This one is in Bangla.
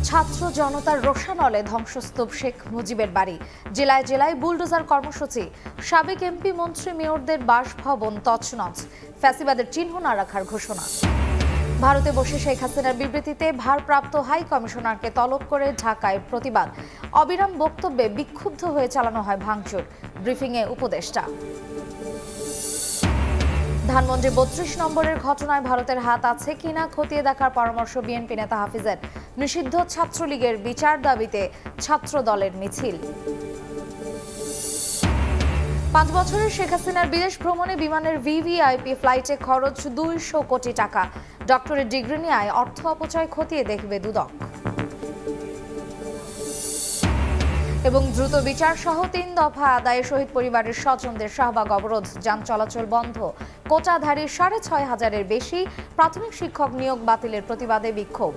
ছাত্র জনতার রোষানলে ধ্বংসস্তূপ শেখ মুজিবের বাড়ি। জেলায় জেলায় বুলডোজার কর্মসূচি। সাবেক এমপি মন্ত্রী মেয়রদের বাসভবন তছনছ। ফ্যাসিবাদের চিহ্ন না রাখার ঘোষণা। ভারতে বসে শেখ হাসিনার বিবৃতিতে ভারপ্রাপ্ত হাই কমিশনারকে তলব করে ঢাকায় প্রতিবাদ। অবিরাম বক্তব্যে বিক্ষুব্ধ হয়ে চালানো হয় ভাঙচুর। ব্রিফিংয়ে উপদেষ্টা। ধানমন্ডি ৩২ নম্বরের ঘটনায় ভারতের হাত আছে কিনা খতিয়ে দেখার পরামর্শ বিএনপি নেতা হাফিজের। নিষিদ্ধ ছাত্রলীগের বিচার দাবিতে ছাত্র দলের মিছিল। ৫ বছরের শেখ হাসিনার বিদেশ ভ্রমণে বিমানের ভিভিআইপি ফ্লাইটে খরচ ২০০ কোটি টাকা। ডক্টরেট ডিগ্রি নেয় অর্থ অপচয় খতিয়ে দেখবে দুদক। এবং দ্রুত বিচার সহ ৩ দফা আদায়ে শহীদ পরিবারের স্বজনদের শাহবাগ অবরোধ। যান চলাচল বন্ধ। কোটাধারী ৬,৫০০-এর বেশি প্রাথমিক শিক্ষক নিয়োগ বাতিলের প্রতিবাদে বিক্ষোভ।